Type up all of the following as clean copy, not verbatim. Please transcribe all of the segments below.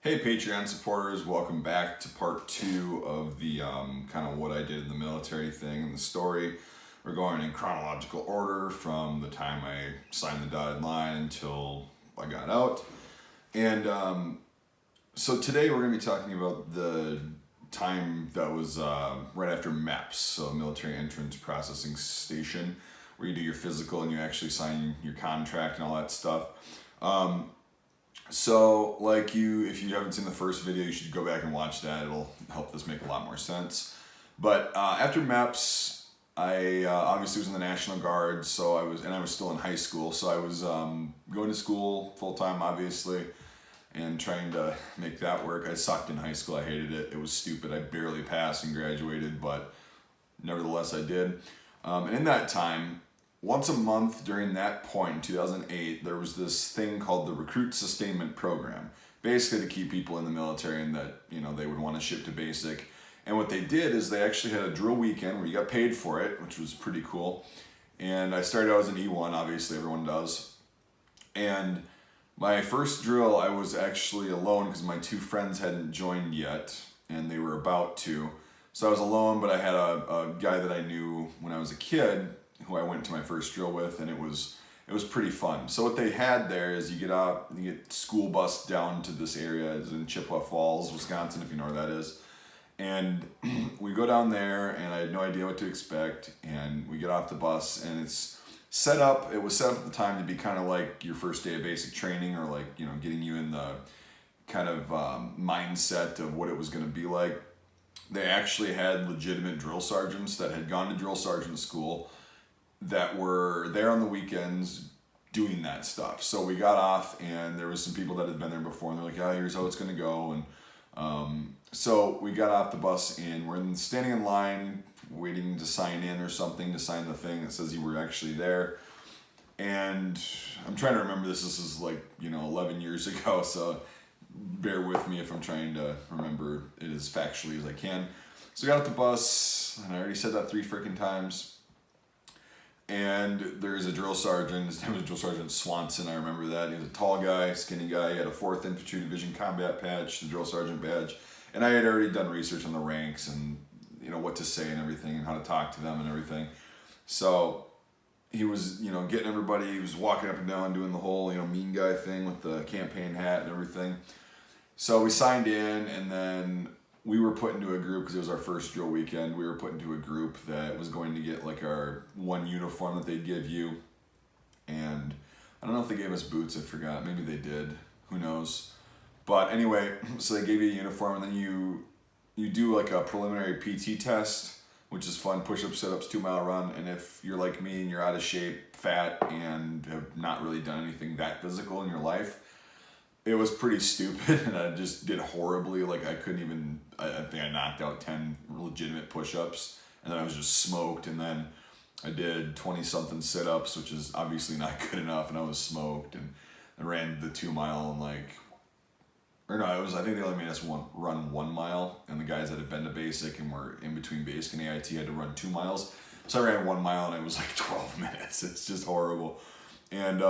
Hey Patreon supporters, welcome back to part two of the kind of what I did in the military thing and the story. We're going in chronological order from the time I signed the dotted line until I got out. And so today we're going to be talking about the time that was right after Meps, so Military Entrance Processing Station, where you do your physical and you actually sign your contract and all that stuff. So, if you haven't seen the first video, you should go back and watch that. It'll help this make a lot more sense. But after MEPS, I obviously was in the National Guard, so I was still in high school. So I was going to school full time, obviously, and trying to make that work. I sucked in high school. I hated it. It was stupid. I barely passed and graduated, but nevertheless, I did. And in that time, once a month during that point in 2008, there was this thing called the Recruit Sustainment Program, basically to keep people in the military and that, they would want to ship to basic. And what they did is they actually had a drill weekend where you got paid for it, which was pretty cool. And I started out as an E1, obviously everyone does. And my first drill, I was actually alone because my two friends hadn't joined yet and they were about to. So I was alone, but I had a guy that I knew when I was a kid who I went to my first drill with, and it was pretty fun. So what they had there is you get school bus down to this area. It's in Chippewa Falls, Wisconsin, if you know where that is. And we go down there, and I had no idea what to expect. And we get off the bus, and it was set up at the time to be kind of like your first day of basic training, or getting you in the kind of mindset of what it was going to be like. They actually had legitimate drill sergeants that had gone to drill sergeant school that were there on the weekends doing that stuff. So we got off, and there was some people that had been there before, and they're like, "Yeah, here's how it's gonna go." And so we got off the bus, and we're standing in line waiting to sign in or something, to sign the thing that says you were actually there. And I'm trying to remember this. This is 11 years ago, so bear with me if I'm trying to remember it as factually as I can. So we got off the bus, and I already said that 3 freaking times. And there's a drill sergeant. His name was Drill Sergeant Swanson. I remember that. He was a tall guy, skinny guy. He had a 4th Infantry Division combat patch, the drill sergeant badge. And I had already done research on the ranks and what to say and everything, and how to talk to them and everything. So he was getting everybody. He was walking up and down doing the whole mean guy thing with the campaign hat and everything. So we signed in, and then we were put into a group because it was our first drill weekend. We were put into a group that was going to get our one uniform that they'd give you. And I don't know if they gave us boots, I forgot. Maybe they did. Who knows? But anyway, so they gave you a uniform, and then you do a preliminary PT test, which is fun. Push-ups, sit-ups, 2-mile run. And if you're like me and you're out of shape, fat, and have not really done anything that physical in your life, it was pretty stupid, and I just did horribly. I couldn't even, I think I knocked out 10 legitimate push-ups, and then I was just smoked. And then I did 20-something sit-ups, which is obviously not good enough, and I was smoked. And I ran the 2-mile in I think they only made us run 1 mile, and the guys that had been to basic and were in between basic and AIT had to run 2 miles. So I ran 1 mile, and it was 12 minutes. It's just horrible. And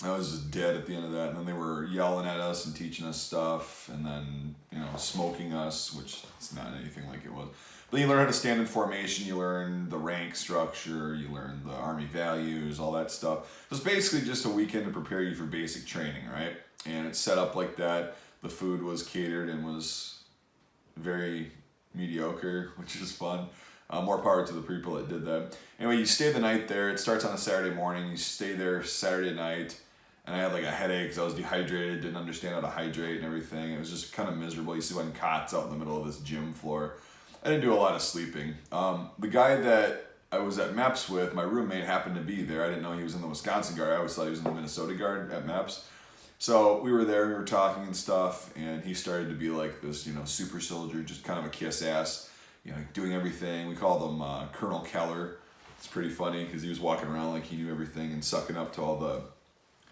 I was just dead at the end of that. And then they were yelling at us and teaching us stuff, and then, smoking us, which it's not anything like it was. But then you learn how to stand in formation, you learn the rank structure, you learn the Army values, all that stuff. It was basically just a weekend to prepare you for basic training, right? And it's set up like that. The food was catered and was very mediocre, which is fun. More power to the people that did that. Anyway, you stay the night there. It starts on a Saturday morning. You stay there Saturday night. And I had a headache because I was dehydrated, didn't understand how to hydrate and everything. It was just kind of miserable. You see on cots out in the middle of this gym floor. I didn't do a lot of sleeping. The guy that I was at Meps with, my roommate, happened to be there. I didn't know he was in the Wisconsin Guard. I always thought he was in the Minnesota Guard at Meps. So we were there, we were talking and stuff, and he started to be like this, super soldier, just kind of a kiss ass, doing everything. We called him Colonel Keller. It's pretty funny because he was walking around like he knew everything and sucking up to all the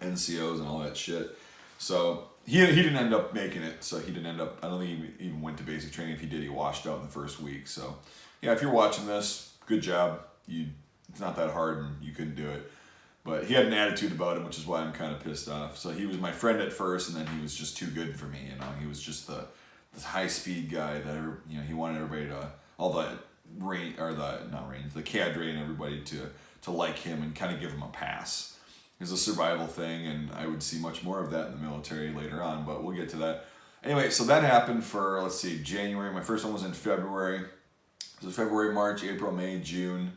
NCOs and all that shit. So he didn't end up making it. So he didn't end up, I don't think he even went to basic training. If he did, he washed out in the first week. So yeah, if you're watching this, good job. It's not that hard, and you couldn't do it. But he had an attitude about him, which is why I'm kind of pissed off. So he was my friend at first, and then he was just too good for me. You know, he was just this high speed guy that he wanted everybody to, all the the cadre and everybody to like him and kind of give him a pass. It was a survival thing, and I would see much more of that in the military later on. But we'll get to that. Anyway, so that happened for, let's see, January. My first one was in February. It was February, March, April, May, June.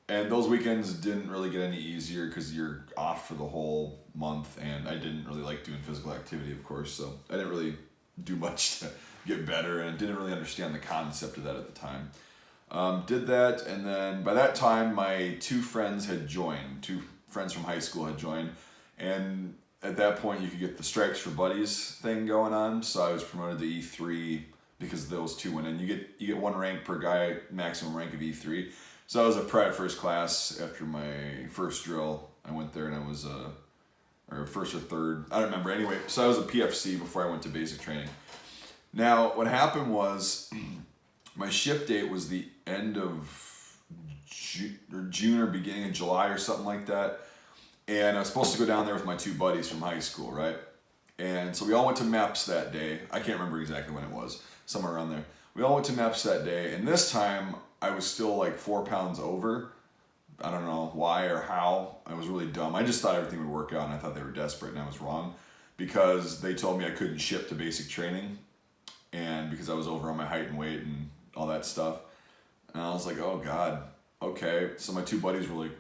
And those weekends didn't really get any easier because you're off for the whole month. And I didn't really like doing physical activity, of course. So I didn't really do much to get better and didn't really understand the concept of that at the time. Did that, and then by that time, my two friends from high school had joined. And at that point, you could get the Stripes for Buddies thing going on. So I was promoted to E3 because those two went in. You get one rank per guy, maximum rank of E3. So I was a private first class after my first drill. I went there and I was or first or third, I don't remember. Anyway, so I was a PFC before I went to basic training. Now, what happened was my ship date was the end of June or beginning of July or something like that. And I was supposed to go down there with my two buddies from high school, right? And so we all went to Meps that day. I can't remember exactly when it was, somewhere around there. We all went to Meps that day, and this time I was still like 4 pounds over. I don't know why or how. I was really dumb. I just thought everything would work out, and I thought they were desperate, and I was wrong because they told me I couldn't ship to basic training, and because I was over on my height and weight and all that stuff. And I was like, oh God, okay. So my two buddies were like,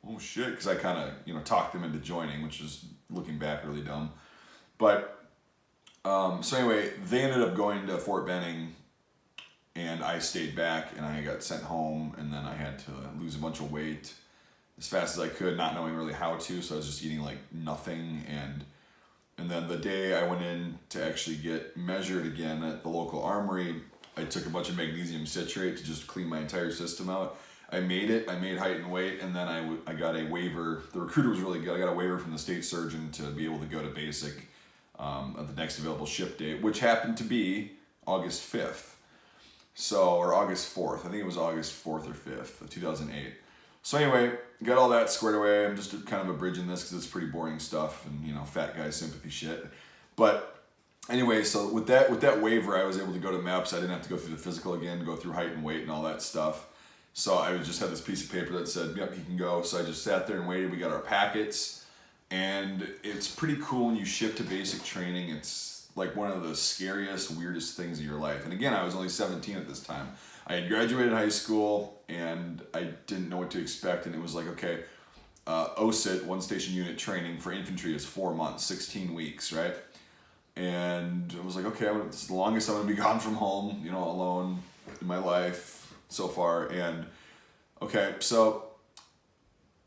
oh shit, because I kind of talked them into joining, which is looking back really dumb. But so anyway, they ended up going to Fort Benning, and I stayed back, and I got sent home, and then I had to lose a bunch of weight as fast as I could, not knowing really how to. So I was just eating like nothing, and then the day I went in to actually get measured again at the local armory, I took a bunch of magnesium citrate to just clean my entire system out. I made it. I made height and weight, and then I got a waiver. The recruiter was really good. I got a waiver from the state surgeon to be able to go to basic at the next available ship date, which happened to be August 5th. Or August 4th. I think it was August 4th or 5th of 2008. So anyway, got all that squared away. I'm just kind of abridging this because it's pretty boring stuff and, fat guy sympathy shit. But anyway, so with that waiver, I was able to go to Meps. I didn't have to go through the physical again, go through height and weight and all that stuff. So I just had this piece of paper that said, yep, you can go. So I just sat there and waited. We got our packets. And it's pretty cool when you ship to basic training. It's like one of the scariest, weirdest things of your life. And again, I was only 17 at this time. I had graduated high school, and I didn't know what to expect. And it was like, okay, OSIT, one station unit training for infantry is 4 months, 16 weeks, right? And I was like, okay, it's the longest I'm going to be gone from home, alone in my life so far. And okay, so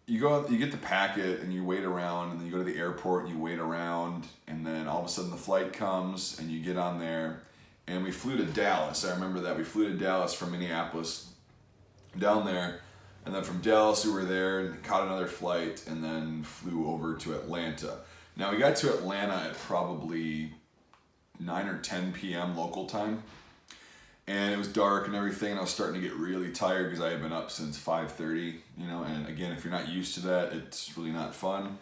you get the packet and you wait around, and then you go to the airport and you wait around, and then all of a sudden the flight comes and you get on there. And we flew to Dallas. I remember that. We flew to Dallas from Minneapolis down there, and then from Dallas we were there and caught another flight and then flew over to Atlanta. Now we got to Atlanta at probably 9 or 10 p.m. local time, and it was dark and everything, and I was starting to get really tired because I had been up since 5:30, and again, if you're not used to that, it's really not fun.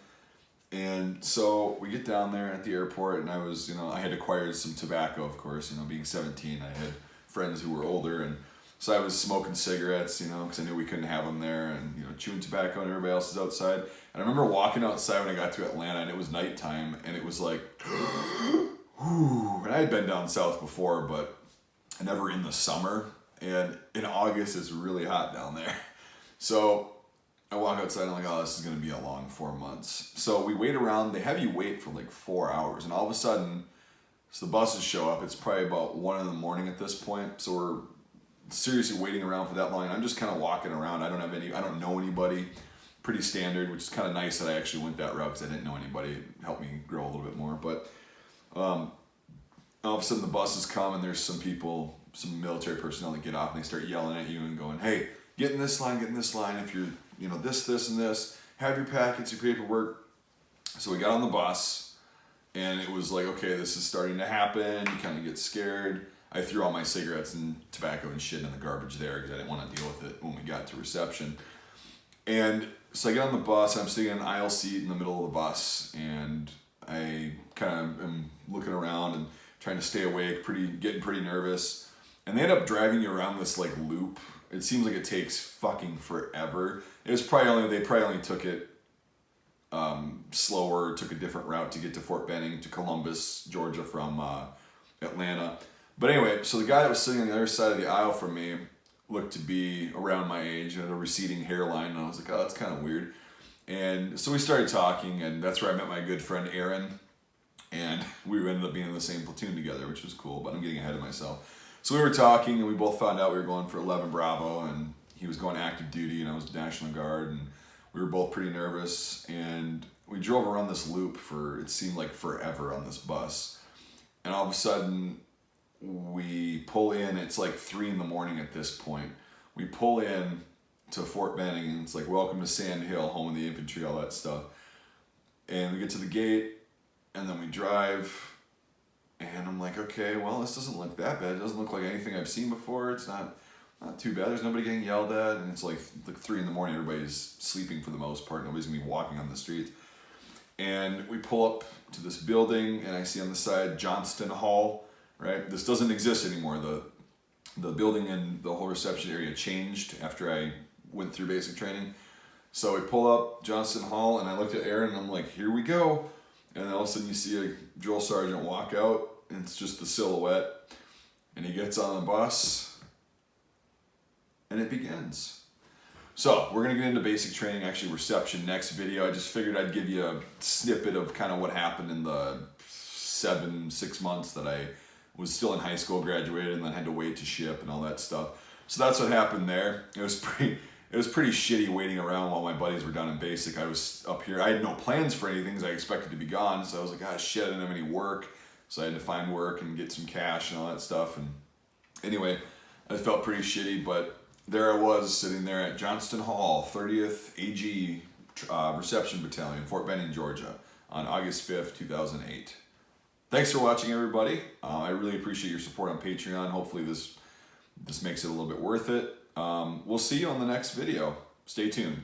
And so we get down there at the airport, and I was, I had acquired some tobacco, of course, being 17, I had friends who were older, and so I was smoking cigarettes, because I knew we couldn't have them there, and, chewing tobacco, and everybody else is outside. And I remember walking outside when I got to Atlanta, and it was nighttime, and it was like, whew, and I had been down south before, but never in the summer, and in August it's really hot down there. So I walk outside and I'm like, oh, this is going to be a long 4 months. So we wait around. They have you wait for like 4 hours. And all of a sudden, so the buses show up. It's probably about 1 a.m. at this point. So we're seriously waiting around for that long. And I'm just kind of walking around. I don't know anybody. Pretty standard, which is kind of nice that I actually went that route because I didn't know anybody. It helped me grow a little bit more. But all of a sudden the buses come, and there's some people, some military personnel that get off, and they start yelling at you and going, hey, get in this line, if you're, this, and this, have your packets, your paperwork. So we got on the bus, and it was like, okay, this is starting to happen. You kind of get scared. I threw all my cigarettes and tobacco and shit in the garbage there because I didn't want to deal with it when we got to reception. And So I get on the bus, I'm sitting in an aisle seat in the middle of the bus, and I kind of am looking around and trying to stay awake, getting pretty nervous. And they end up driving you around this like loop. It seems like it takes fucking forever. They probably only took it slower, took a different route to get to Fort Benning, to Columbus, Georgia from Atlanta. But anyway, so the guy that was sitting on the other side of the aisle from me looked to be around my age, had a receding hairline, and I was like, oh, that's kind of weird. And so we started talking, and that's where I met my good friend Aaron, and we ended up being in the same platoon together, which was cool, but I'm getting ahead of myself. So we were talking, and we both found out we were going for 11 Bravo, and he was going active duty, and I was National Guard, and we were both pretty nervous, and we drove around this loop for, it seemed like forever on this bus. And all of a sudden, we pull in, it's like 3 a.m. at this point. We pull in to Fort Benning, and it's like, welcome to Sand Hill, home of the infantry, all that stuff. And we get to the gate, and then we drive, and I'm like, okay, well, this doesn't look that bad. It doesn't look like anything I've seen before. It's not too bad. There's nobody getting yelled at, and it's like 3 a.m. Everybody's sleeping for the most part. Nobody's gonna be walking on the streets. And we pull up to this building, and I see on the side Johnston Hall, right? This doesn't exist anymore. The building and the whole reception area changed after I went through basic training. So we pull up Johnston Hall, and I looked at Aaron, and I'm like, here we go. And then all of a sudden you see a drill sergeant walk out, and it's just the silhouette. And he gets on the bus, and it begins. So we're gonna get into basic training, actually reception next video. I just figured I'd give you a snippet of kind of what happened in the 6 months that I was still in high school, graduated, and then had to wait to ship and all that stuff. So that's what happened there. It was pretty shitty waiting around while my buddies were down in basic. I was up here. I had no plans for anything because I expected to be gone. So I was like, ah, shit, I didn't have any work. So I had to find work and get some cash and all that stuff. And anyway, I felt pretty shitty, but there I was sitting there at Johnston Hall, 30th AG Reception Battalion, Fort Benning, Georgia, on August 5th, 2008. Thanks for watching, everybody. I really appreciate your support on Patreon. Hopefully this makes it a little bit worth it. We'll see you on the next video. Stay tuned.